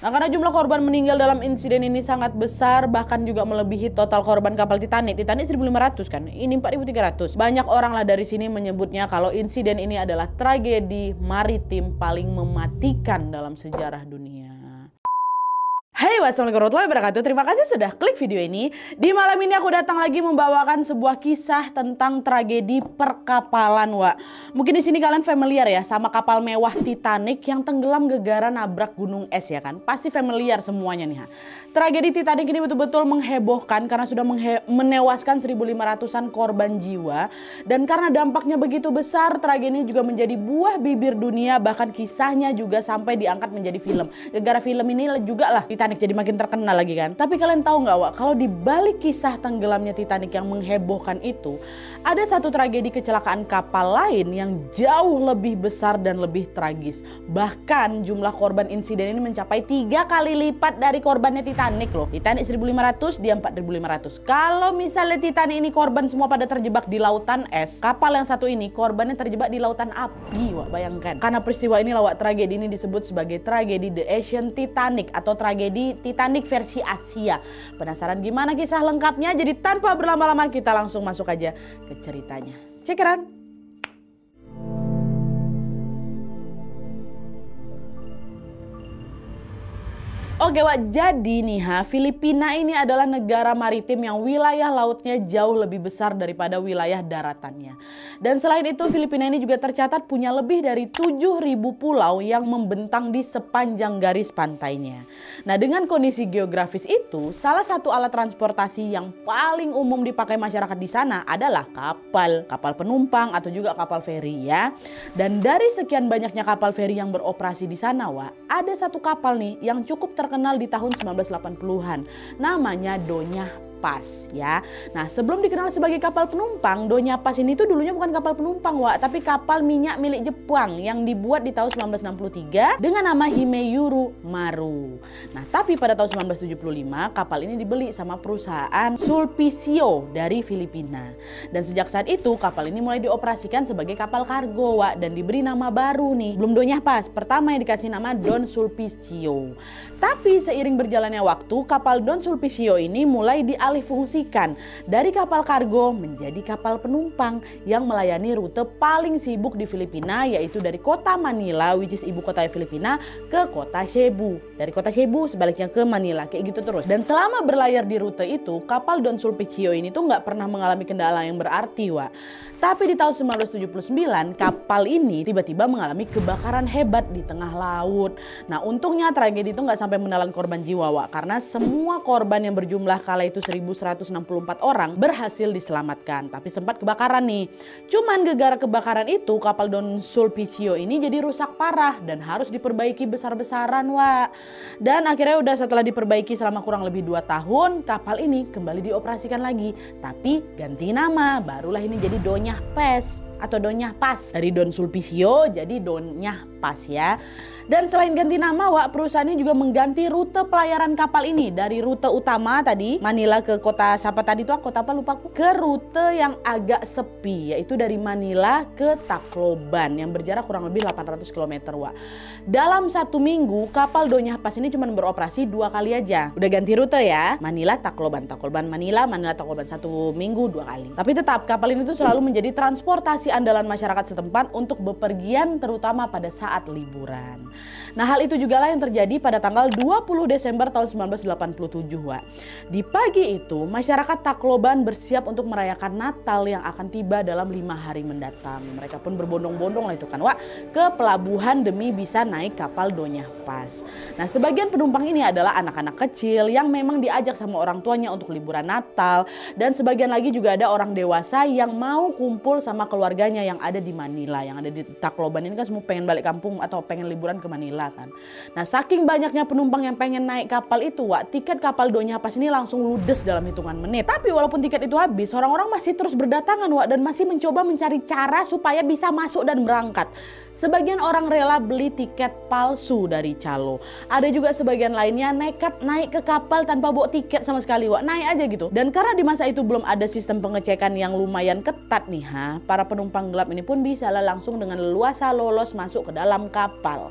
Nah, karena jumlah korban meninggal dalam insiden ini sangat besar, bahkan juga melebihi total korban kapal Titanic. Titanic 1.500 kan, ini 4.300. Banyak orang lah dari sini menyebutnya kalau insiden ini adalah tragedi maritim paling mematikan dalam sejarah dunia. Hai, wassalamualaikum warahmatullahi wabarakatuh. Terima kasih sudah klik video ini. Di malam ini aku datang lagi membawakan sebuah kisah tentang tragedi perkapalan, Wak. Mungkin di sini kalian familiar ya sama kapal mewah Titanic yang tenggelam gegara nabrak gunung es ya kan. Pasti familiar semuanya nih. Tragedi Titanic ini betul-betul menghebohkan karena sudah menewaskan 1.500-an korban jiwa. Dan karena dampaknya begitu besar, tragedi ini juga menjadi buah bibir dunia. Bahkan kisahnya juga sampai diangkat menjadi film. Gegara film ini juga lah Titanic jadi makin terkenal lagi kan. Tapi kalian tahu nggak, Wak, kalau di balik kisah tenggelamnya Titanic yang menghebohkan itu, ada satu tragedi kecelakaan kapal lain yang jauh lebih besar dan lebih tragis. Bahkan jumlah korban insiden ini mencapai 3 kali lipat dari korbannya Titanic loh. Titanic 1.500, dia 4.500. Kalau misalnya Titanic ini korban semua pada terjebak di lautan es, kapal yang satu ini korbannya terjebak di lautan api, Wak, bayangkan. Karena peristiwa ini, Wak, tragedi ini disebut sebagai tragedi The Asian Titanic atau tragedi Titanic versi Asia. Penasaran gimana kisah lengkapnya? Jadi tanpa berlama-lama kita langsung masuk aja ke ceritanya. Check it out. Oke, Wak, jadi nih Filipina ini adalah negara maritim yang wilayah lautnya jauh lebih besar daripada wilayah daratannya. Dan selain itu Filipina ini juga tercatat punya lebih dari 7.000 pulau yang membentang di sepanjang garis pantainya. Nah, dengan kondisi geografis itu, salah satu alat transportasi yang paling umum dipakai masyarakat di sana adalah kapal penumpang atau juga kapal feri ya. Dan dari sekian banyaknya kapal feri yang beroperasi di sana, Wak, ada satu kapal nih yang cukup terkenal di tahun 1980-an. Namanya Doña Paz ya. Nah, sebelum dikenal sebagai kapal penumpang, Doña Paz ini tuh dulunya bukan kapal penumpang, Wak, tapi kapal minyak milik Jepang yang dibuat di tahun 1963 dengan nama Himeyuru Maru. Nah, tapi pada tahun 1975 kapal ini dibeli sama perusahaan Sulpicio dari Filipina. Dan sejak saat itu kapal ini mulai dioperasikan sebagai kapal kargo, Wak, dan diberi nama baru nih. Belum Doña Paz, pertama yang dikasih nama Don Sulpicio. Tapi seiring berjalannya waktu, kapal Don Sulpicio ini mulai dialihfungsikan dari kapal kargo menjadi kapal penumpang yang melayani rute paling sibuk di Filipina, yaitu dari kota Manila, which is ibu kota Filipina, ke kota Cebu. Dari kota Cebu sebaliknya ke Manila, kayak gitu terus. Dan selama berlayar di rute itu, kapal Don Sulpicio ini tuh nggak pernah mengalami kendala yang berarti, Wak. Tapi di tahun 1979, kapal ini tiba-tiba mengalami kebakaran hebat di tengah laut. Nah, untungnya tragedi itu nggak sampai menelan korban jiwa, Wak, karena semua korban yang berjumlah kala itu 1.164 orang berhasil diselamatkan. Tapi sempat kebakaran nih. Cuman gegara kebakaran itu kapal Don Sulpicio ini jadi rusak parah dan harus diperbaiki besar-besaran, Wak. Dan akhirnya udah setelah diperbaiki selama kurang lebih 2 tahun, kapal ini kembali dioperasikan lagi. Tapi ganti nama, barulah ini jadi Doña Paz atau Doña Paz. Dari Don Sulpicio jadi Doña Paz ya. Dan selain ganti nama, Wak, perusahaan ini juga mengganti rute pelayaran kapal ini dari rute utama tadi Manila ke kota siapa tadi tuh, kota apa lupa aku, ke rute yang agak sepi, yaitu dari Manila ke Tacloban yang berjarak kurang lebih 800 km, Wak. Dalam 1 minggu kapal Doña Paz ini cuma beroperasi 2 kali aja. Udah ganti rute ya, Manila Tacloban, Tacloban Manila, Manila Tacloban, 1 minggu 2 kali. Tapi tetap kapal ini tuh selalu menjadi transportasi andalan masyarakat setempat untuk bepergian terutama pada saat liburan. Nah, hal itu juga lah yang terjadi pada tanggal 20 Desember tahun 1987, Wak. Di pagi itu, masyarakat Tacloban bersiap untuk merayakan Natal yang akan tiba dalam 5 hari mendatang. Mereka pun berbondong-bondong lah itu kan, Wak, ke pelabuhan demi bisa naik kapal Doña Paz. Nah, sebagian penumpang ini adalah anak-anak kecil yang memang diajak sama orang tuanya untuk liburan Natal. Dan sebagian lagi juga ada orang dewasa yang mau kumpul sama keluarganya yang ada di Manila, yang ada di Tacloban. Ini kan semua pengen balik kampung atau pengen liburan ke Manila kan. Nah, saking banyaknya penumpang yang pengen naik kapal itu, Wak, tiket kapal Doña Paz ini langsung ludes dalam hitungan menit. Tapi walaupun tiket itu habis, orang-orang masih terus berdatangan, Wak, dan masih mencoba mencari cara supaya bisa masuk dan berangkat. Sebagian orang rela beli tiket palsu dari calo. Ada juga sebagian lainnya nekat naik ke kapal tanpa bawa tiket sama sekali, Wak. Naik aja gitu. Dan karena di masa itu belum ada sistem pengecekan yang lumayan ketat nih, para penumpang gelap ini pun bisa langsung dengan leluasa lolos masuk ke dalam kapal.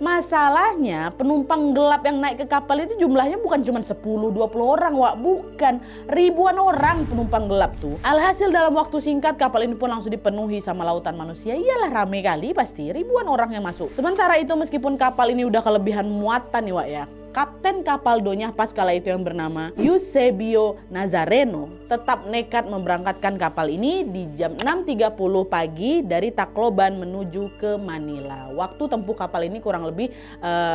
Masalahnya penumpang gelap yang naik ke kapal itu jumlahnya bukan cuma 10-20 orang, Wak. Bukan, ribuan orang penumpang gelap tuh. Alhasil dalam waktu singkat kapal ini pun langsung dipenuhi sama lautan manusia. Iyalah rame kali pasti, ribuan orang yang masuk. Sementara itu meskipun kapal ini udah kelebihan muatan nih, Wak ya, Kapten kapal Doña Paz kala itu yang bernama Eusebio Nazareno tetap nekat memberangkatkan kapal ini di jam 6.30 pagi dari Tacloban menuju ke Manila. Waktu tempuh kapal ini kurang lebih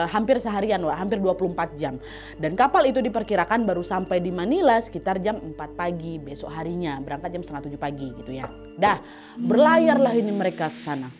hampir seharian, Wak, hampir 24 jam. Dan kapal itu diperkirakan baru sampai di Manila sekitar jam 4 pagi besok harinya, berangkat jam setengah 7 pagi gitu ya. Dah, berlayarlah ini mereka ke sana.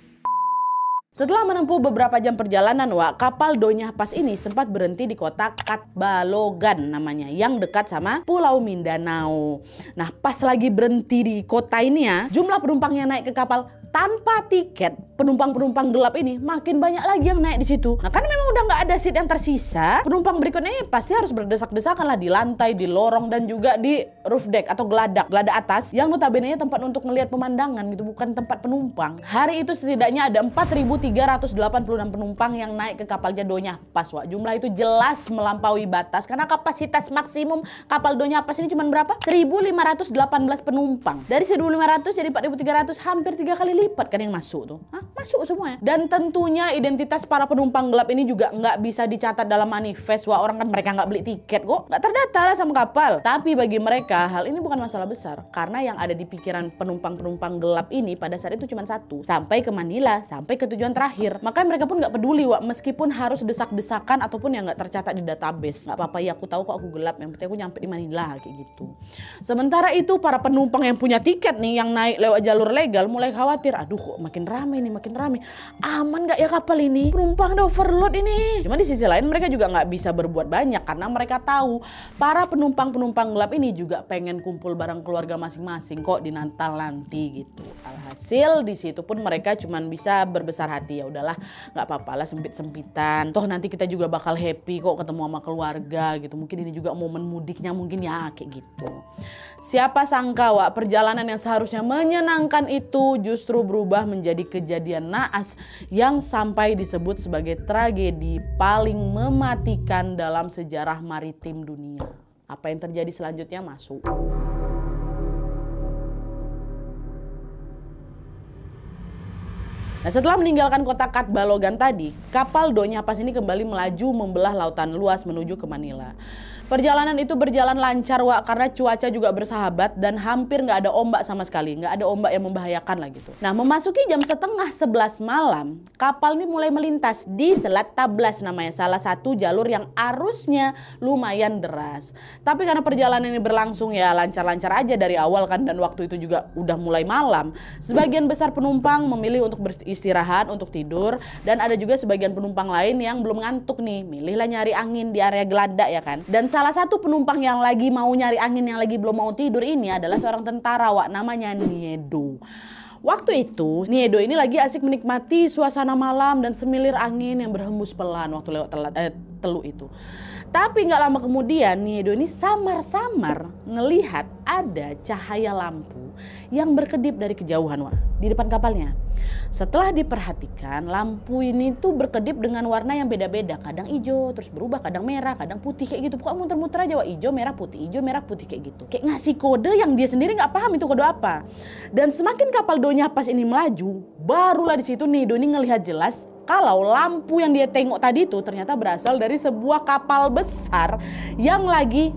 Setelah menempuh beberapa jam perjalanan, Wak, kapal Doña Paz ini sempat berhenti di kota Catbalogan namanya, yang dekat sama Pulau Mindanao. Nah, pas lagi berhenti di kota ini ya, jumlah penumpang yang naik ke kapal tanpa tiket, penumpang-penumpang gelap ini makin banyak lagi yang naik di situ. Nah, kan memang udah nggak ada seat yang tersisa, penumpang berikutnya ini pasti harus berdesak-desakan lah di lantai, di lorong, dan juga di roof deck atau geladak atas yang notabene tempat untuk melihat pemandangan gitu, bukan tempat penumpang. Hari itu setidaknya ada 4.386 penumpang yang naik ke kapalnya Doña Paz, Wak. Jumlah itu jelas melampaui batas karena kapasitas maksimum kapal Doña Paz ini cuma berapa? 1.518 penumpang. Dari 1.500 jadi 4.300, hampir 3 kali lipat kan yang masuk tuh. Masuk semuanya. Dan tentunya identitas para penumpang gelap ini juga nggak bisa dicatat dalam manifest, Wak. Orang kan mereka nggak beli tiket kok, nggak terdata lah sama kapal. Tapi bagi mereka hal ini bukan masalah besar karena yang ada di pikiran penumpang-penumpang gelap ini pada saat itu cuma satu, sampai ke Manila, sampai ke tujuan terakhir. Makanya mereka pun nggak peduli, Wak, meskipun harus desak-desakan ataupun yang nggak tercatat di database. Nggak apa-apa ya, aku tahu kok aku gelap, yang penting aku nyampe di Manila kayak gitu. Sementara itu para penumpang yang punya tiket nih, yang naik lewat jalur legal mulai khawatir, aduh kok makin rame nih, makin rame. Aman nggak ya kapal ini? Penumpang udah overload ini. Cuma di sisi lain mereka juga nggak bisa berbuat banyak karena mereka tahu para penumpang-penumpang gelap ini juga pengen kumpul bareng keluarga masing-masing kok di Natal nanti gitu. Alhasil di situ pun mereka cuma bisa berbesar hati, ya udahlah nggak apa-apa lah sempit-sempitan. Toh nanti kita juga bakal happy kok ketemu sama keluarga gitu. Mungkin ini juga momen mudiknya mungkin ya kayak gitu. Siapa sangka, Wak, perjalanan yang seharusnya menyenangkan itu justru berubah menjadi kejadian naas yang sampai disebut sebagai tragedi paling mematikan dalam sejarah maritim dunia. Apa yang terjadi selanjutnya masuk. Nah, setelah meninggalkan kota Catbalogan tadi, kapal Doña Paz ini kembali melaju membelah lautan luas menuju ke Manila. Perjalanan itu berjalan lancar, Wak, karena cuaca juga bersahabat dan hampir nggak ada ombak sama sekali. Nggak ada ombak yang membahayakan lah gitu. Nah, memasuki jam setengah 11 malam, kapal ini mulai melintas di Selat Tablas namanya, salah satu jalur yang arusnya lumayan deras. Tapi karena perjalanan ini berlangsung ya lancar-lancar aja dari awal kan, dan waktu itu juga udah mulai malam, sebagian besar penumpang memilih untuk beristirahat, untuk tidur, dan ada juga sebagian penumpang lain yang belum ngantuk nih, milihlah nyari angin di area geladak ya kan. Dan salah satu penumpang yang lagi mau nyari angin, yang lagi belum mau tidur ini adalah seorang tentara, Wak, namanya Niedo. Waktu itu Niedo ini lagi asik menikmati suasana malam dan semilir angin yang berhembus pelan waktu lewat teluk itu. Tapi nggak lama kemudian Niedo ini samar-samar ngelihat ada cahaya lampu yang berkedip dari kejauhan, Wak, di depan kapalnya. Setelah diperhatikan, lampu ini tuh berkedip dengan warna yang beda-beda. Kadang hijau, terus berubah, kadang merah, kadang putih kayak gitu. Pokoknya muter-muter aja, Wak, hijau, merah, putih kayak gitu. Kayak ngasih kode yang dia sendiri nggak paham itu kode apa. Dan semakin kapal Doña Paz ini melaju, barulah di situ Niedo ini ngelihat jelas kalau lampu yang dia tengok tadi itu ternyata berasal dari sebuah kapal besar yang lagi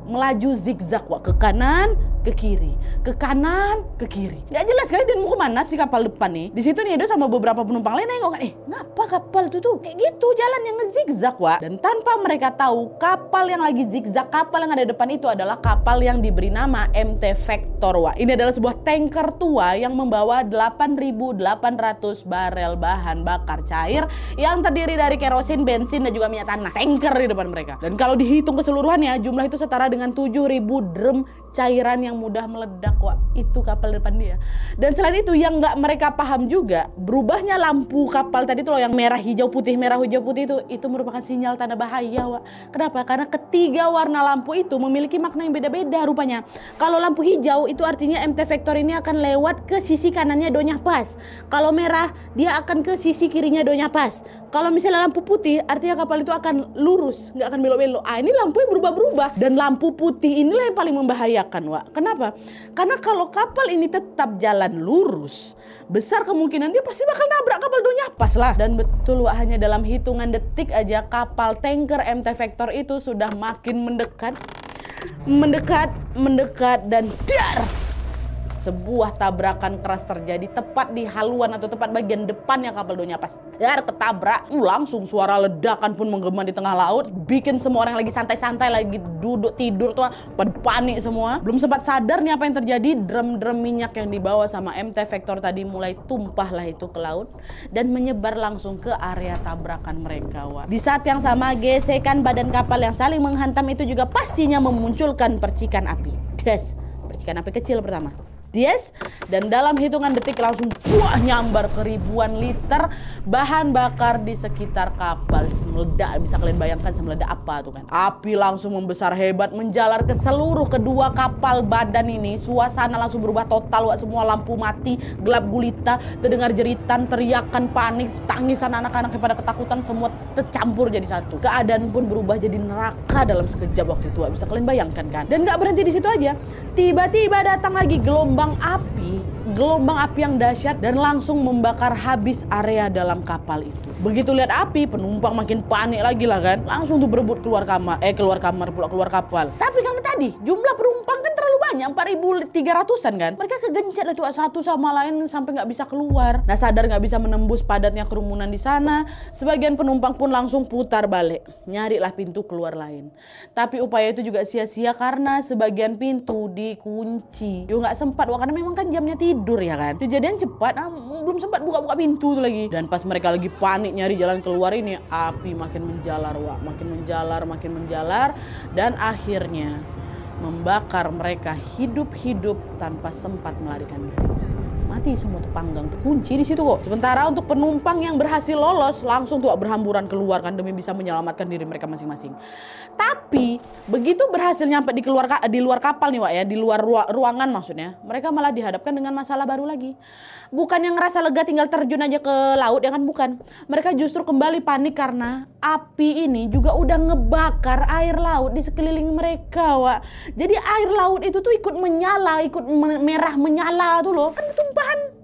melaju zigzag, Wak, ke kanan, ke kiri, ke kanan, ke kiri. Gak jelas kali dia mau kemana si kapal depan nih. Di situ Niedo sama beberapa penumpang lain nengok kan, ngapa kapal itu tuh kayak gitu jalan yang ngezigzag, Wak. Dan tanpa mereka tahu, kapal yang lagi zigzag, kapal yang ada depan itu adalah kapal yang diberi nama MT Vector, Wak. Ini adalah sebuah tanker tua yang membawa 8.800 barel bahan bakar cair yang terdiri dari kerosin, bensin, dan juga minyak tanah. Tanker di depan mereka. Dan kalau dihitung keseluruhannya, jumlah itu setara dengan 7.000 drum cairan yang yang mudah meledak, Wak. Itu kapal depan dia. Dan selain itu yang nggak mereka paham juga, berubahnya lampu kapal tadi tuh loh yang merah hijau putih itu merupakan sinyal tanda bahaya, Wak. Kenapa? Karena ketiga warna lampu itu memiliki makna yang beda-beda rupanya. Kalau lampu hijau itu artinya MT Vector ini akan lewat ke sisi kanannya Donya Pas. Kalau merah dia akan ke sisi kirinya Donya Pas. Kalau misalnya lampu putih artinya kapal itu akan lurus, nggak akan belok-belok. Ini lampunya berubah-berubah. Dan lampu putih inilah yang paling membahayakan, Wak. Kenapa? Karena kalau kapal ini tetap jalan lurus, besar kemungkinan dia pasti bakal nabrak kapal Donya Pas lah. Dan betul, Wak, hanya dalam hitungan detik aja kapal tanker MT Vector itu sudah makin mendekat dan dar! Sebuah tabrakan keras terjadi tepat di haluan atau tepat bagian depannya kapal Donya Pas. Dar, ketabrak, langsung suara ledakan pun menggema di tengah laut, bikin semua orang lagi santai-santai, lagi duduk tidur tuh pada panik semua. Belum sempat sadar nih apa yang terjadi, drum-drum minyak yang dibawa sama MT Vector tadi mulai tumpah lah itu ke laut dan menyebar langsung ke area tabrakan mereka, Wak. Di saat yang sama, gesekan badan kapal yang saling menghantam itu juga pastinya memunculkan percikan api. Des, percikan api kecil pertama. Yes, dan dalam hitungan detik langsung nyambar ke ribuan liter bahan bakar di sekitar kapal. Semeledak, bisa kalian bayangkan semeledak apa tuh kan. Api langsung membesar hebat, menjalar ke seluruh kedua kapal badan ini. Suasana langsung berubah total, Wak. Semua lampu mati, gelap gulita, terdengar jeritan, teriakan panik, tangisan anak-anak yang pada ketakutan, semua tercampur jadi satu. Keadaan pun berubah jadi neraka dalam sekejap waktu itu, Wak. Bisa kalian bayangkan kan. Dan gak berhenti di situ aja, tiba-tiba datang lagi gelombang api yang dahsyat dan langsung membakar habis area dalam kapal itu. Begitu lihat api, penumpang makin panik lagi lah kan. Langsung tuh berebut keluar kapal. Tapi karena tadi jumlah penumpang kan terlalu banyak, 4.300-an kan. Mereka kegencet lah tuh satu sama lain sampai nggak bisa keluar. Nah, sadar nggak bisa menembus padatnya kerumunan di sana, sebagian penumpang pun langsung putar balik, nyarilah pintu keluar lain. Tapi upaya itu juga sia-sia karena sebagian pintu dikunci. Yo nggak sempat, Wak, karena memang kan jamnya tidur ya kan. Kejadian cepat, belum sempat buka-buka pintu tuh lagi. Dan pas mereka lagi panik nyari jalan keluar ini, api makin menjalar, Wak, makin menjalar dan akhirnya membakar mereka hidup-hidup tanpa sempat melarikan diri. Mati semua tuh, panggang terkunci di situ kok. Sementara untuk penumpang yang berhasil lolos langsung tuh berhamburan keluar kan demi bisa menyelamatkan diri mereka masing-masing. Tapi begitu berhasil nyampe di luar kapal nih, Wak, ya, di luar ruangan maksudnya, mereka malah dihadapkan dengan masalah baru lagi. Bukan yang ngerasa lega tinggal terjun aja ke laut ya kan, bukan. Mereka justru kembali panik karena api ini juga udah ngebakar air laut di sekeliling mereka, Wak. Jadi air laut itu tuh ikut menyala, ikut merah menyala tuh loh. Kan tumpahan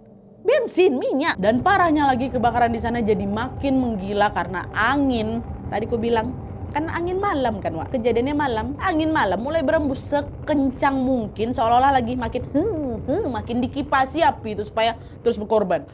bensin, minyak. Dan parahnya lagi kebakaran di sana jadi makin menggila karena angin. Tadi ku bilang kan angin malam kan, Wak. Kejadiannya malam, angin malam mulai berembus sekencang mungkin seolah-olah lagi makin dikipasi api itu supaya terus berkobar.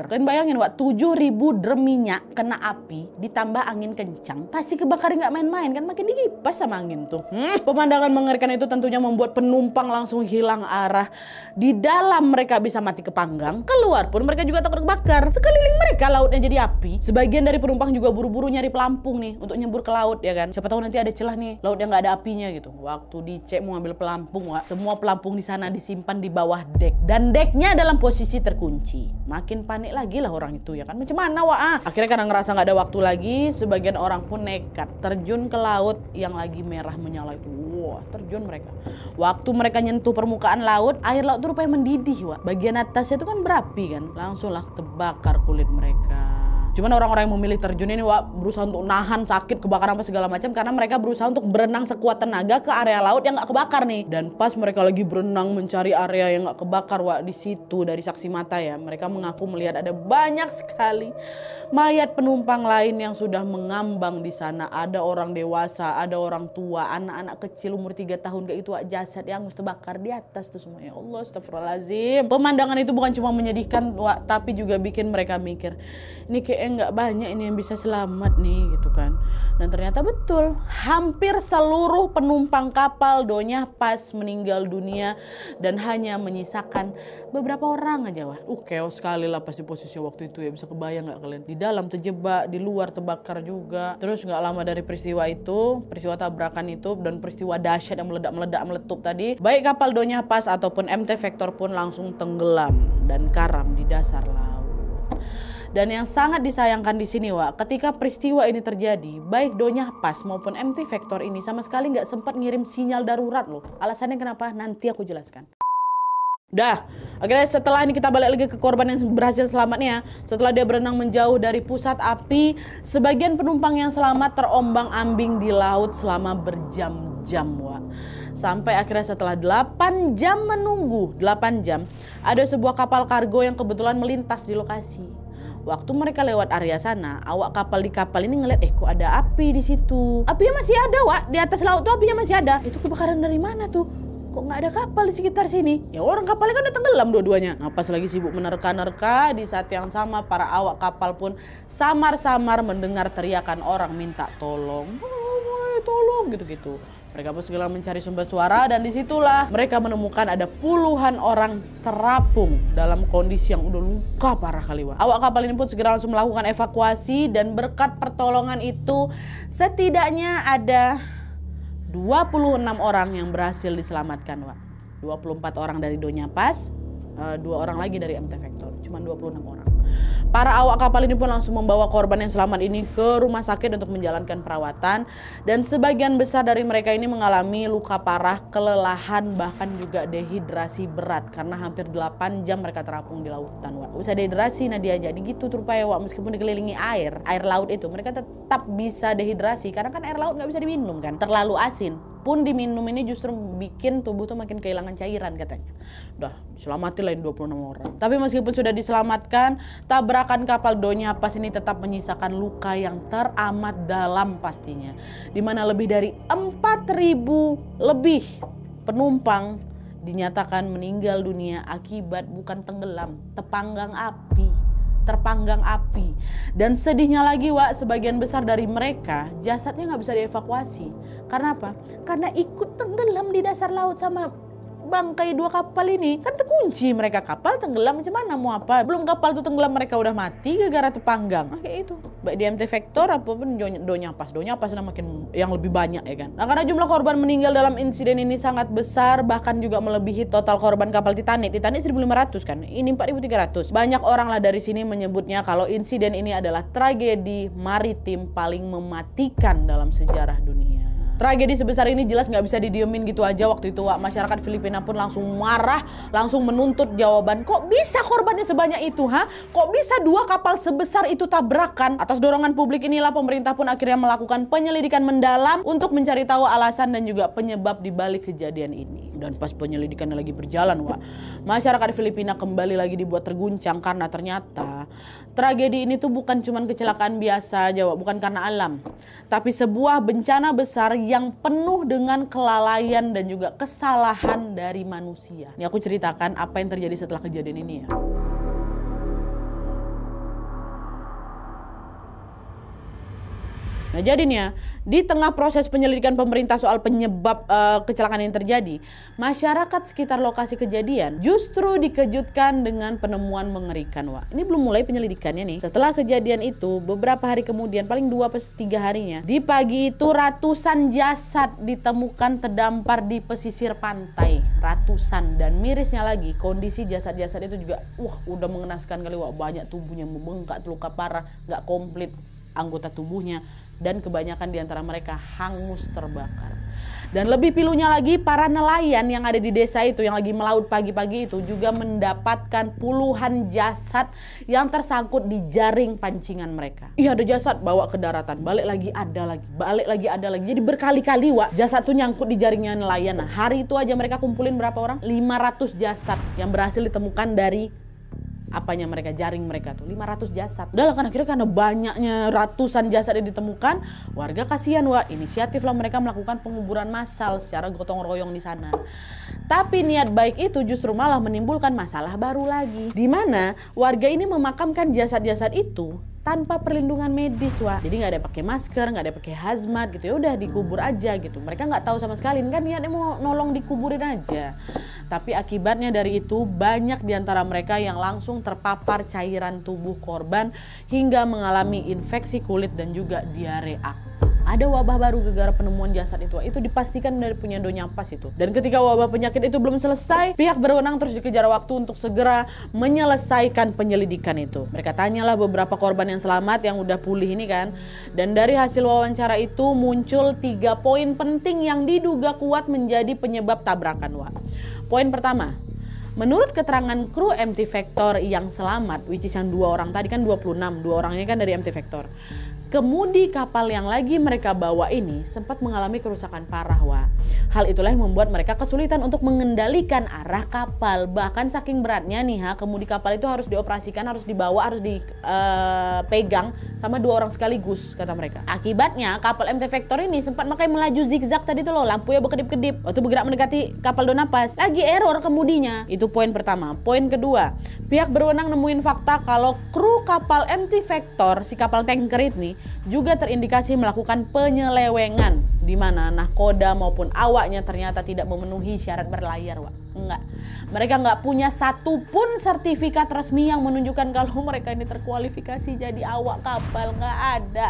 Kalian bayangin, Wak, 7.000 drum minyak kena api ditambah angin kencang. Pasti kebakar nggak main-main kan, makin dikipas sama angin tuh. Pemandangan mengerikan itu tentunya membuat penumpang langsung hilang arah. Di dalam mereka bisa mati kepanggang, keluar pun mereka juga takut kebakar. Sekeliling mereka lautnya jadi api. Sebagian dari penumpang juga buru-buru nyari pelampung nih untuk nyebur ke laut ya kan. Siapa tahu nanti ada celah nih, laut yang nggak ada apinya gitu. Waktu dicek mau ambil pelampung, Wak, semua pelampung di sana disimpan di bawah dek dan deknya dalam posisi terkunci. Makin panik lagi lah orang itu ya kan. Macam mana, Wak? Akhirnya karena ngerasa nggak ada waktu lagi, sebagian orang pun nekat terjun ke laut yang lagi merah menyala itu. Wah, terjun mereka. Waktu mereka nyentuh permukaan laut, air laut itu rupanya mendidih, Wak. Bagian atasnya itu kan berapi kan. Langsunglah terbakar kulit mereka. Cuman orang-orang yang memilih terjun ini, Wak, berusaha untuk nahan sakit, kebakaran apa segala macam karena mereka berusaha untuk berenang sekuat tenaga ke area laut yang nggak kebakar nih. Dan pas mereka lagi berenang mencari area yang nggak kebakar, Wak, di situ dari saksi mata ya, mereka mengaku melihat ada banyak sekali mayat penumpang lain yang sudah mengambang di sana. Ada orang dewasa, ada orang tua, anak-anak kecil umur 3 tahun kayak itu, Wak, jasad yang harus terbakar di atas tuh semua. Ya Allah, astagfirullahaladzim. Pemandangan itu bukan cuma menyedihkan, Wak, tapi juga bikin mereka mikir, ini kayak nggak banyak ini yang bisa selamat nih gitu kan. Dan ternyata betul, hampir seluruh penumpang kapal Donya Paz meninggal dunia dan hanya menyisakan beberapa orang aja wah. Chaos sekali lah pasti posisi waktu itu ya, bisa kebayang nggak kalian? Di dalam terjebak, di luar terbakar juga. Terus nggak lama dari peristiwa itu, peristiwa tabrakan itu dan peristiwa dahsyat yang meledak meletup tadi, baik kapal Donya Paz ataupun MT Vector pun langsung tenggelam dan karam di dasar laut. Dan yang sangat disayangkan di sini Wak, ketika peristiwa ini terjadi, baik Donya Paz maupun MT Vector ini sama sekali nggak sempat ngirim sinyal darurat loh. Alasannya kenapa? Nanti aku jelaskan. Dah, akhirnya setelah ini kita balik lagi ke korban yang berhasil selamatnya. Setelah dia berenang menjauh dari pusat api, sebagian penumpang yang selamat terombang-ambing di laut selama berjam-jam Wak. Sampai akhirnya setelah 8 jam menunggu, 8 jam, ada sebuah kapal kargo yang kebetulan melintas di lokasi. Waktu mereka lewat area sana, awak kapal di kapal ini ngeliat, kok ada api di situ. Apinya masih ada Wak, di atas laut tuh apinya masih ada. Itu kebakaran dari mana tuh? Kok nggak ada kapal di sekitar sini? Ya orang kapalnya kan udah tenggelam dua-duanya. Nah, pas lagi sibuk menerka-nerka, di saat yang sama para awak kapal pun samar-samar mendengar teriakan orang minta tolong. Tolong gitu-gitu. Mereka pun segera mencari sumber suara dan disitulah mereka menemukan ada puluhan orang terapung dalam kondisi yang udah luka parah kali Wak. Awak kapal ini pun segera langsung melakukan evakuasi dan berkat pertolongan itu setidaknya ada 26 orang yang berhasil diselamatkan Wak. 24 orang dari Donya Paz, 2 orang lagi dari MT Vector, cuma 26 orang. Para awak kapal ini pun langsung membawa korban yang selamat ini ke rumah sakit untuk menjalankan perawatan. Dan sebagian besar dari mereka ini mengalami luka parah, kelelahan, bahkan juga dehidrasi berat. Karena hampir 8 jam mereka terapung di lautan Wak. Bisa dehidrasi Nadia, jadi gitu rupanya Wak. Meskipun dikelilingi air laut itu, mereka tetap bisa dehidrasi. Karena kan air laut nggak bisa diminum kan, terlalu asin. Pun diminum ini justru bikin tubuh tuh makin kehilangan cairan katanya. Udah selamatin lain 26 orang. Tapi meskipun sudah diselamatkan, tabrakan kapal Donya Paz ini tetap menyisakan luka yang teramat dalam pastinya. Dimana lebih dari 4.000 lebih penumpang dinyatakan meninggal dunia akibat bukan tenggelam, terpanggang api. Dan sedihnya lagi Wak, sebagian besar dari mereka jasadnya nggak bisa dievakuasi. Karena apa? Karena ikut tenggelam di dasar laut sama bangkai 2 kapal ini. Kan terkunci mereka, kapal tenggelam macam mana mau apa? Belum kapal tuh tenggelam mereka udah mati gara-gara terpanggang. Kayak itu. Baik di MT Vector apapun Donya Paz udah makin yang lebih banyak ya kan. Nah, karena jumlah korban meninggal dalam insiden ini sangat besar, bahkan juga melebihi total korban kapal Titanic. Titanic 1.500 kan, ini 4.300. Banyak orang lah dari sini menyebutnya kalau insiden ini adalah tragedi maritim paling mematikan dalam sejarah dunia. Tragedi sebesar ini jelas nggak bisa didiemin gitu aja waktu itu Wak. Masyarakat Filipina pun langsung marah, langsung menuntut jawaban. Kok bisa korbannya sebanyak itu ha? Kok bisa 2 kapal sebesar itu tabrakan? Atas dorongan publik inilah pemerintah pun akhirnya melakukan penyelidikan mendalam untuk mencari tahu alasan dan juga penyebab di balik kejadian ini. Dan pas penyelidikannya lagi berjalan Wak, masyarakat Filipina kembali lagi dibuat terguncang karena ternyata tragedi ini tuh bukan cuman kecelakaan biasa aja Wak, bukan karena alam, tapi sebuah bencana besar yang penuh dengan kelalaian dan juga kesalahan dari manusia. Ini aku ceritakan apa yang terjadi setelah kejadian ini ya. Nah jadinya di tengah proses penyelidikan pemerintah soal penyebab kecelakaan yang terjadi, masyarakat sekitar lokasi kejadian justru dikejutkan dengan penemuan mengerikan Wak. Ini belum mulai penyelidikannya nih. Setelah kejadian itu beberapa hari kemudian, paling 2-3 harinya, di pagi itu ratusan jasad ditemukan terdampar di pesisir pantai. Ratusan, dan mirisnya lagi kondisi jasad-jasad itu juga udah mengenaskan kali Wak. Banyak tubuhnya membengkak, luka parah, nggak komplit anggota tubuhnya, dan kebanyakan diantara mereka hangus terbakar. Dan lebih pilunya lagi, para nelayan yang ada di desa itu yang lagi melaut pagi-pagi itu juga mendapatkan puluhan jasad yang tersangkut di jaring pancingan mereka. Iya, ada jasad bawa ke daratan, balik lagi ada lagi. Jadi berkali-kali Wak, jasad tuh nyangkut di jaringnya nelayan. Nah, hari itu aja mereka kumpulin berapa orang? 500 jasad yang berhasil ditemukan dari mereka jaring mereka tuh 500 jasad. Udah lah kan akhirnya karena banyaknya ratusan jasad yang ditemukan, warga kasihan Wak, inisiatif lah mereka melakukan penguburan massal secara gotong royong di sana. Tapi niat baik itu justru malah menimbulkan masalah baru lagi, di mana warga ini memakamkan jasad-jasad itu tanpa perlindungan medis, Wak. Jadi nggak ada pakai masker, nggak ada pakai hazmat gitu, ya udah dikubur aja gitu. Mereka nggak tahu sama sekali, kan niatnya mau nolong dikuburin aja. Tapi akibatnya dari itu banyak diantara mereka yang langsung terpapar cairan tubuh korban hingga mengalami infeksi kulit dan juga diare akut. Ada wabah baru gara-gara penemuan jasad itu. Itu dipastikan dari punya Donya Paz itu. Dan ketika wabah penyakit itu belum selesai, pihak berwenang terus dikejar waktu untuk segera menyelesaikan penyelidikan itu. Mereka tanyalah beberapa korban yang selamat yang udah pulih ini kan. Dan dari hasil wawancara itu muncul 3 poin penting yang diduga kuat menjadi penyebab tabrakan, Wak. Poin pertama, menurut keterangan kru MT Vector yang selamat, which is yang 2 orang tadi kan 26, 2 orangnya kan dari MT Vector. Kemudi kapal yang lagi mereka bawa ini sempat mengalami kerusakan parah, Wak. Hal itulah yang membuat mereka kesulitan untuk mengendalikan arah kapal. Bahkan saking beratnya nih, kemudi kapal itu harus dioperasikan, harus dibawa, harus dipegang sama 2 orang sekaligus, kata mereka. Akibatnya kapal MT Vector ini sempat makanya melaju zigzag tadi tuh loh, lampunya berkedip-kedip. Waktu bergerak mendekati kapal Donya Paz, lagi error kemudinya. Itu poin pertama. Poin kedua, pihak berwenang nemuin fakta kalau kru kapal MT Vector, si kapal tanker ini, juga terindikasi melakukan penyelewengan di mana nahkoda maupun awaknya ternyata tidak memenuhi syarat berlayar, Wak. Enggak. Mereka nggak punya satupun sertifikat resmi yang menunjukkan kalau mereka ini terkualifikasi jadi awak kapal, nggak ada.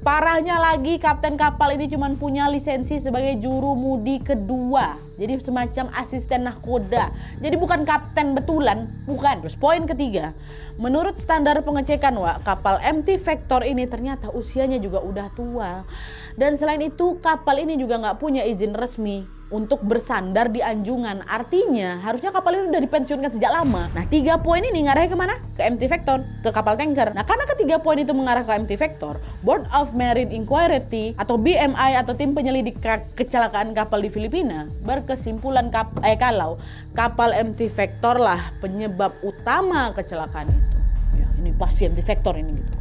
Parahnya lagi, kapten kapal ini cuma punya lisensi sebagai juru mudi kedua. Jadi semacam asisten nahkoda. Jadi bukan kapten betulan, bukan. Terus poin ketiga, menurut standar pengecekan, Wak, kapal MT Vector ini ternyata usianya juga udah tua. Dan selain itu kapal ini juga nggak punya izin resmi untuk bersandar di anjungan. Artinya harusnya kapal ini udah dipensiunkan sejak lama. Nah 3 poin ini ngarahnya kemana? Ke MT Vector, ke kapal tanker. Nah karena ketiga poin itu mengarah ke MT Vector, Board of Marine Inquiry atau BMI atau tim penyelidik kecelakaan kapal di Filipina berkesimpulan kalau kapal MT Vector lah penyebab utama kecelakaan itu. Ya, ini pasti MT Vector ini gitu.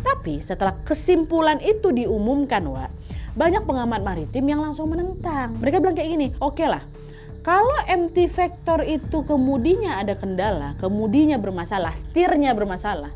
Tapi setelah kesimpulan itu diumumkan, Wak, banyak pengamat maritim yang langsung menentang. Mereka bilang kayak gini, oke lah, kalau MT Vector itu kemudinya ada kendala, kemudinya bermasalah, setirnya bermasalah,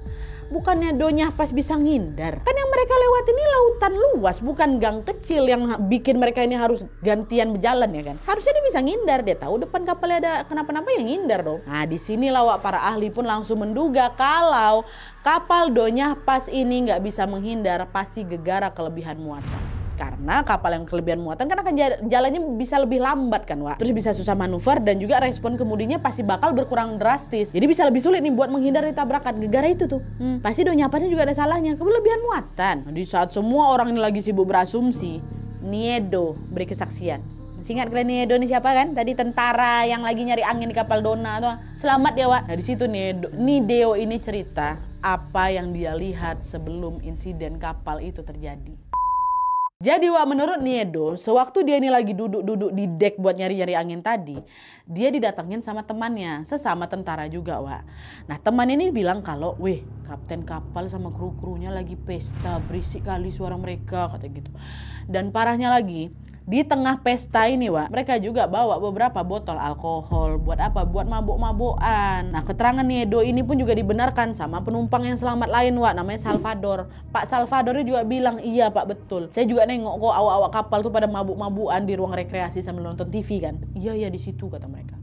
bukannya Donya Paz bisa ngindar? Kan yang mereka lewat ini lautan luas, bukan gang kecil yang bikin mereka ini harus gantian berjalan ya kan? Harusnya dia bisa ngindar, dia tahu depan kapalnya ada kenapa-napa yang ngindar dong. Nah disinilah, Wak, para ahli pun langsung menduga kalau kapal Donya Paz ini nggak bisa menghindar, pasti gegara kelebihan muatan. Karena kapal yang kelebihan muatan kan akan jalannya bisa lebih lambat kan, Wak. Terus bisa susah manuver dan juga respon kemudinya pasti bakal berkurang drastis. Jadi bisa lebih sulit nih buat menghindari tabrakan. Gegara itu tuh. Pasti Donya Paznya juga ada salahnya. Kelebihan muatan. Nah, di saat semua orang ini lagi sibuk berasumsi, Niedo beri kesaksian. Ingat kalian Niedo ini siapa kan? Tadi tentara yang lagi nyari angin di kapal Dona tuh. Selamat ya, Wak. Nah di situ Niedo ini cerita apa yang dia lihat sebelum insiden kapal itu terjadi. Jadi, Wak, menurut Niedo, sewaktu dia ini lagi duduk-duduk di dek buat nyari-nyari angin tadi, dia didatengin sama temannya, sesama tentara juga, Wak. Nah, teman ini bilang kalau, weh, kapten kapal sama kru-krunya lagi pesta, berisik kali suara mereka, kata gitu. Dan parahnya lagi, di tengah pesta ini, Wak, mereka juga bawa beberapa botol alkohol. Buat apa? Buat mabuk-mabukan. Nah, keterangan Niedo ini pun juga dibenarkan sama penumpang yang selamat lain, Wak, namanya Salvador. Pak Salvador juga bilang, iya Pak, betul. Saya juga nengok kok awak-awak kapal tuh pada mabuk-mabukan di ruang rekreasi sambil nonton TV kan. Iya di situ, kata mereka.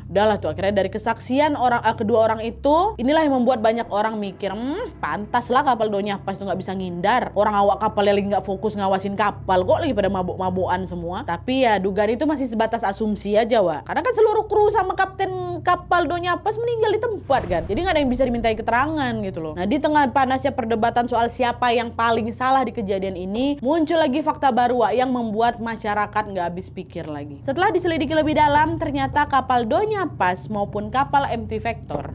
Udahlah tuh, akhirnya dari kesaksian kedua orang itu, inilah yang membuat banyak orang mikir, pantas lah kapal Donya Paz tuh nggak bisa ngindar. Orang awak kapal yang lagi nggak fokus ngawasin kapal, kok lagi pada mabuk-mabukan semua. Tapi ya dugaan itu masih sebatas asumsi aja, Wak. Karena kan seluruh kru sama kapten kapal Donya Paz meninggal di tempat kan. Jadi nggak ada yang bisa dimintai keterangan gitu loh. Nah di tengah panasnya perdebatan soal siapa yang paling salah di kejadian ini, muncul lagi fakta baru, Wak, yang membuat masyarakat nggak habis pikir lagi. Setelah diselidiki lebih dalam, ternyata kapal Donya Paz maupun kapal MT Vector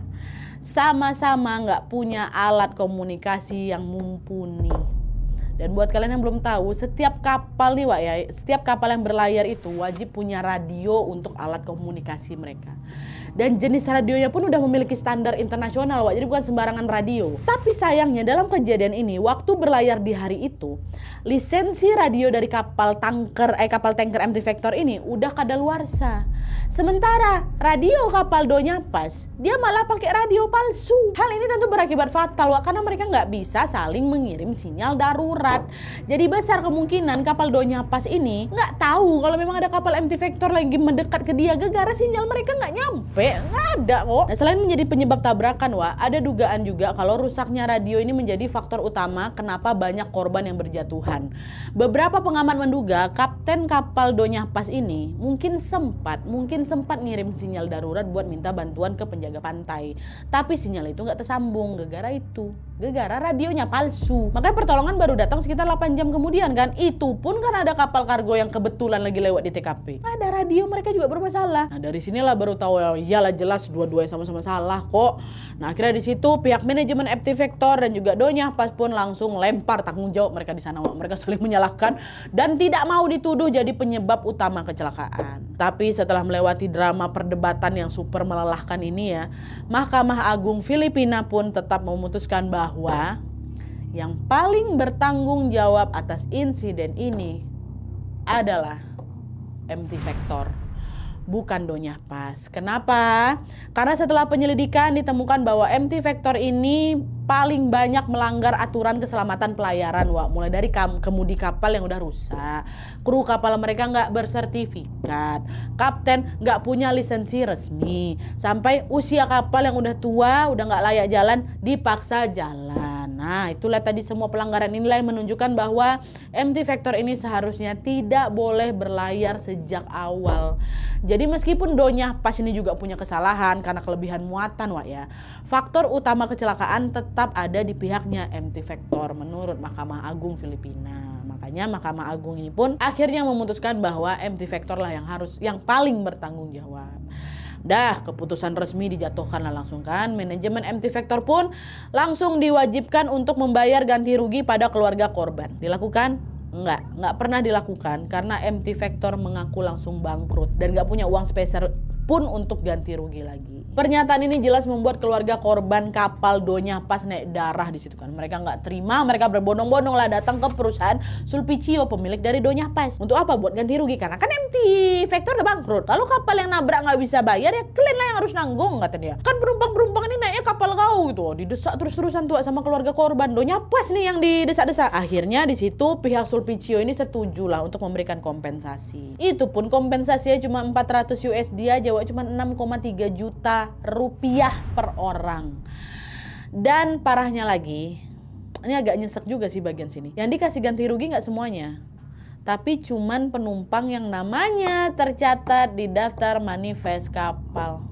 sama-sama nggak punya alat komunikasi yang mumpuni. Dan buat kalian yang belum tahu, setiap kapal nih Wak ya, setiap kapal yang berlayar itu wajib punya radio untuk alat komunikasi mereka. Dan jenis radionya pun udah memiliki standar internasional Wak, jadi bukan sembarangan radio. Tapi sayangnya dalam kejadian ini, waktu berlayar di hari itu, lisensi radio dari kapal tanker MT Vector ini udah kadaluarsa. Sementara radio kapal Donya Paz, dia malah pakai radio palsu. Hal ini tentu berakibat fatal Wak, karena mereka nggak bisa saling mengirim sinyal darurat. Jadi besar kemungkinan kapal Donya Paz ini nggak tahu kalau memang ada kapal MT Vector lagi mendekat ke dia, gara-gara sinyal mereka nggak nyampe, nggak ada kok. Nah, selain menjadi penyebab tabrakan Wak, ada dugaan juga kalau rusaknya radio ini menjadi faktor utama kenapa banyak korban yang berjatuhan. Beberapa pengamat menduga kapten kapal Donya Paz ini mungkin sempat ngirim sinyal darurat buat minta bantuan ke penjaga pantai. Tapi sinyal itu nggak tersambung gara-gara radionya palsu. Makanya pertolongan baru datang sekitar 8 jam kemudian kan. Itu pun kan ada kapal kargo yang kebetulan lagi lewat di TKP. Ada radio mereka juga bermasalah. Nah dari sinilah baru tahu ya, iyalah jelas dua-duanya sama-sama salah kok. Nah akhirnya di situ pihak manajemen MT Vector dan juga Donya Paz pun langsung lempar tanggung jawab mereka di sana. Mereka saling menyalahkan dan tidak mau dituduh jadi penyebab utama kecelakaan. Tapi setelah melewati drama perdebatan yang super melelahkan ini ya, Mahkamah Agung Filipina pun tetap memutuskan bahwa yang paling bertanggung jawab atas insiden ini adalah MT Vector, bukan Donya Paz. Kenapa? Karena setelah penyelidikan ditemukan bahwa MT Vector ini paling banyak melanggar aturan keselamatan pelayaran Wak. Mulai dari kemudi kapal yang udah rusak, kru kapal mereka nggak bersertifikat, kapten nggak punya lisensi resmi, sampai usia kapal yang udah tua, udah nggak layak jalan, dipaksa jalan. Nah itulah tadi semua pelanggaran inilah yang menunjukkan bahwa MT Vector ini seharusnya tidak boleh berlayar sejak awal. Jadi meskipun Donya Paz ini juga punya kesalahan karena kelebihan muatan Wak ya, faktor utama kecelakaan tetap ada di pihaknya MT Vector menurut Mahkamah Agung Filipina. Makanya Mahkamah Agung ini pun akhirnya memutuskan bahwa MT Vector lah yang paling bertanggung jawab. Dah keputusan resmi dijatuhkanlah langsung kan. Manajemen MT Vector pun langsung diwajibkan untuk membayar ganti rugi pada keluarga korban. Dilakukan? Nggak pernah dilakukan karena MT Vector mengaku langsung bangkrut dan nggak punya uang spesial pun untuk ganti rugi lagi. Pernyataan ini jelas membuat keluarga korban kapal Donya Paz naik darah di situ kan. Mereka nggak terima, mereka berbondong-bondong lah datang ke perusahaan Sulpicio pemilik dari Donya Paz. Untuk apa? Buat ganti rugi karena kan MT Vector udah bangkrut. Kalau kapal yang nabrak nggak bisa bayar ya kalian lah yang harus nanggung kata dia. Kan penumpang ini naiknya kapal kau gitu. Didesak terus-terusan tuh sama keluarga korban. Donya Paz nih yang didesak-desak. Akhirnya di situ pihak Sulpicio ini setuju lah untuk memberikan kompensasi. Itu pun kompensasinya cuma 400 USD aja, cuma 6,3 juta rupiah per orang. Dan parahnya lagi, ini agak nyesek juga sih bagian sini. Yang dikasih ganti rugi nggak semuanya, tapi cuman penumpang yang namanya tercatat di daftar manifest kapal.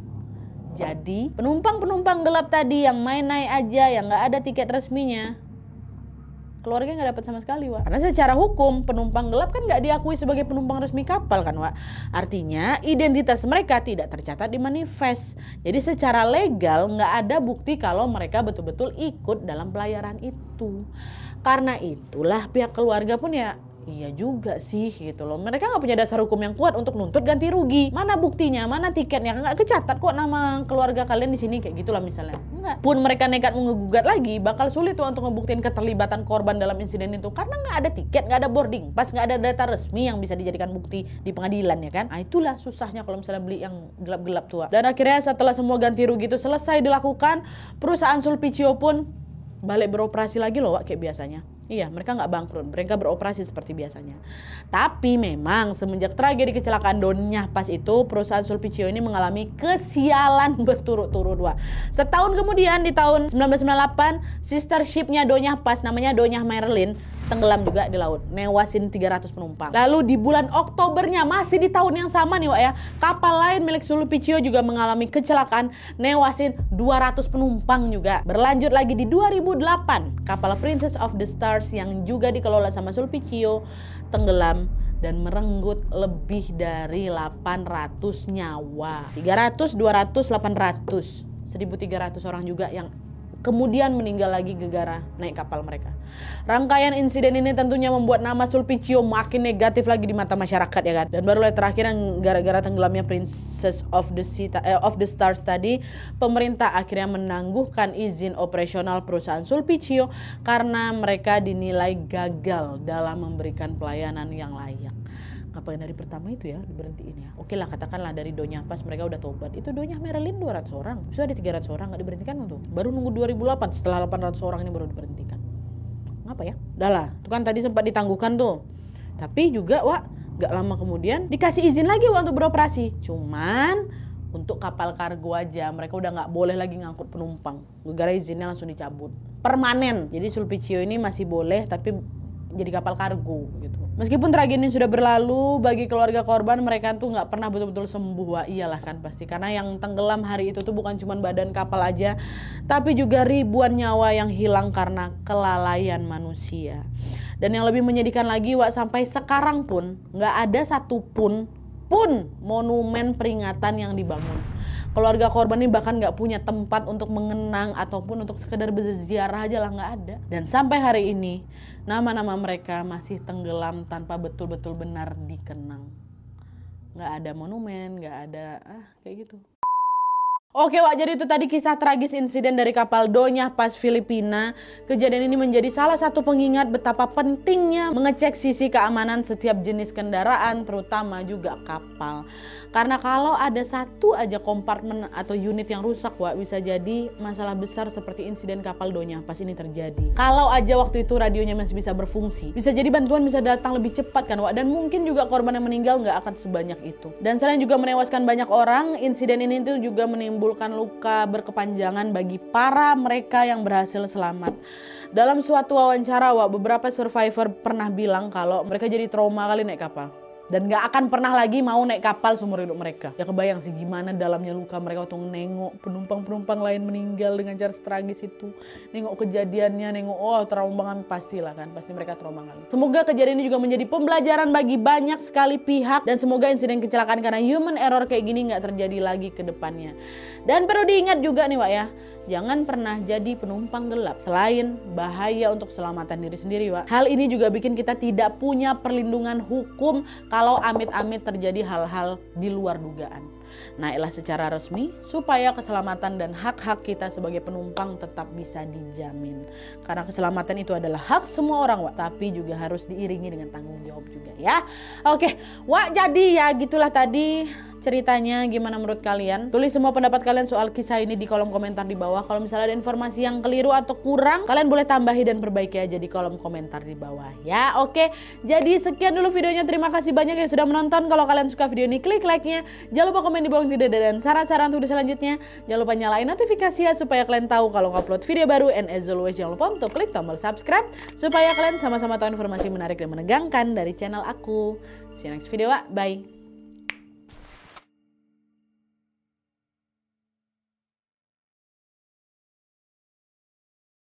Jadi penumpang gelap tadi yang main naik aja, yang nggak ada tiket resminya, keluarga nggak dapat sama sekali Wak. Karena secara hukum penumpang gelap kan nggak diakui sebagai penumpang resmi kapal kan Wak. Artinya identitas mereka tidak tercatat di manifest. Jadi secara legal nggak ada bukti kalau mereka betul-betul ikut dalam pelayaran itu. Karena itulah pihak keluarga pun ya iya juga sih gitu loh. Mereka nggak punya dasar hukum yang kuat untuk nuntut ganti rugi. Mana buktinya, mana tiketnya, nggak kecatat kok nama keluarga kalian di sini kayak gitulah misalnya. Enggak. Pun mereka nekat menggugat lagi, bakal sulit tuh untuk ngebuktiin keterlibatan korban dalam insiden itu karena nggak ada tiket, nggak ada boarding pass, nggak ada data resmi yang bisa dijadikan bukti di pengadilan ya kan. Nah itulah susahnya kalau misalnya beli yang gelap-gelap tua. Dan akhirnya setelah semua ganti rugi itu selesai dilakukan, perusahaan Sulpicio pun balik beroperasi lagi loh Wak kayak biasanya. Iya, mereka nggak bangkrut, mereka beroperasi seperti biasanya. Tapi memang semenjak tragedi kecelakaan Donya Paz itu, perusahaan Sulpicio ini mengalami kesialan berturut-turut Wak. Setahun kemudian di tahun 1998, sister shipnya Donya Paz namanya Donya Marilyn tenggelam juga di laut, newasin 300 penumpang. Lalu di bulan Oktobernya, masih di tahun yang sama nih Wak ya, kapal lain milik Sulpicio juga mengalami kecelakaan, newasin 200 penumpang juga. Berlanjut lagi di 2008, kapal Princess of the Stars yang juga dikelola sama Sulpicio tenggelam dan merenggut lebih dari 800 nyawa. 300, 200, 800. 1.300 orang juga yang kemudian meninggal lagi gara-gara naik kapal mereka. Rangkaian insiden ini tentunya membuat nama Sulpicio makin negatif lagi di mata masyarakat ya kan. Dan barulah terakhir yang gara-gara tenggelamnya Princess of the Stars tadi, pemerintah akhirnya menangguhkan izin operasional perusahaan Sulpicio karena mereka dinilai gagal dalam memberikan pelayanan yang layak. Ngapain dari pertama itu ya diberhentiin ya? Oke lah, katakanlah dari Donya pas mereka udah tobat, itu Donya Marilyn 200 orang, bisa ada 300 orang nggak diberhentikan tuh. Baru nunggu 2008 setelah 800 orang ini baru diberhentikan. Ngapa ya? Udah lah, itu kan tadi sempat ditangguhkan tuh. Tapi juga nggak lama kemudian dikasih izin lagi untuk beroperasi. Cuman untuk kapal kargo aja mereka udah nggak boleh lagi ngangkut penumpang. Gara-gara izinnya langsung dicabut. Permanen. Jadi Sulpicio ini masih boleh tapi jadi kapal kargo gitu. Meskipun tragedi ini sudah berlalu, bagi keluarga korban mereka tuh nggak pernah betul-betul sembuh. Wah iyalah kan pasti, karena yang tenggelam hari itu tuh bukan cuma badan kapal aja, tapi juga ribuan nyawa yang hilang karena kelalaian manusia. Dan yang lebih menyedihkan lagi, sampai sekarang pun nggak ada satupun monumen peringatan yang dibangun. Keluarga korban ini bahkan nggak punya tempat untuk mengenang ataupun untuk sekedar berziarah aja lah, nggak ada. Dan sampai hari ini nama-nama mereka masih tenggelam tanpa betul-betul benar dikenang. Nggak ada monumen, nggak ada kayak gitu. Oke jadi itu tadi kisah tragis insiden dari kapal Donya Paz Filipina. Kejadian ini menjadi salah satu pengingat betapa pentingnya mengecek sisi keamanan setiap jenis kendaraan, terutama juga kapal. Karena kalau ada satu aja kompartemen atau unit yang rusak bisa jadi masalah besar seperti insiden kapal Donya Paz ini terjadi. Kalau aja waktu itu radionya masih bisa berfungsi, bisa jadi bantuan bisa datang lebih cepat kan dan mungkin juga korban yang meninggal nggak akan sebanyak itu. Dan selain juga menewaskan banyak orang, insiden ini tuh juga menimbulkan luka berkepanjangan bagi para mereka yang berhasil selamat. Dalam suatu wawancara beberapa survivor pernah bilang kalau mereka jadi trauma kali naik kapal dan gak akan pernah lagi mau naik kapal seumur hidup mereka. Ya kebayang sih gimana dalamnya luka mereka waktu nengok penumpang-penumpang lain meninggal dengan cara tragis itu. Nengok kejadiannya, nengok trauma banget, pastilah kan, pasti mereka trauma kali. Semoga kejadian ini juga menjadi pembelajaran bagi banyak sekali pihak dan semoga insiden kecelakaan karena human error kayak gini gak terjadi lagi ke depannya. Dan perlu diingat juga nih jangan pernah jadi penumpang gelap. Selain bahaya untuk keselamatan diri sendiri hal ini juga bikin kita tidak punya perlindungan hukum kalau amit-amit terjadi hal-hal di luar dugaan. Naiklah secara resmi supaya keselamatan dan hak-hak kita sebagai penumpang tetap bisa dijamin. Karena keselamatan itu adalah hak semua orang tapi juga harus diiringi dengan tanggung jawab juga ya. Oke, jadi ya gitulah tadi ceritanya. Gimana menurut kalian? Tulis semua pendapat kalian soal kisah ini di kolom komentar di bawah. Kalau misalnya ada informasi yang keliru atau kurang, kalian boleh tambahi dan perbaiki aja di kolom komentar di bawah ya. Oke, jadi sekian dulu videonya. Terima kasih banyak yang sudah menonton. Kalau kalian suka video ini, klik like-nya. Jangan lupa komen di bawah tidak ada dan saran-saran untuk video selanjutnya. Jangan lupa nyalain notifikasi ya supaya kalian tahu kalau upload video baru. And as always, jangan lupa untuk klik tombol subscribe supaya kalian sama-sama tahu informasi menarik dan menegangkan dari channel aku. See you next video, bye.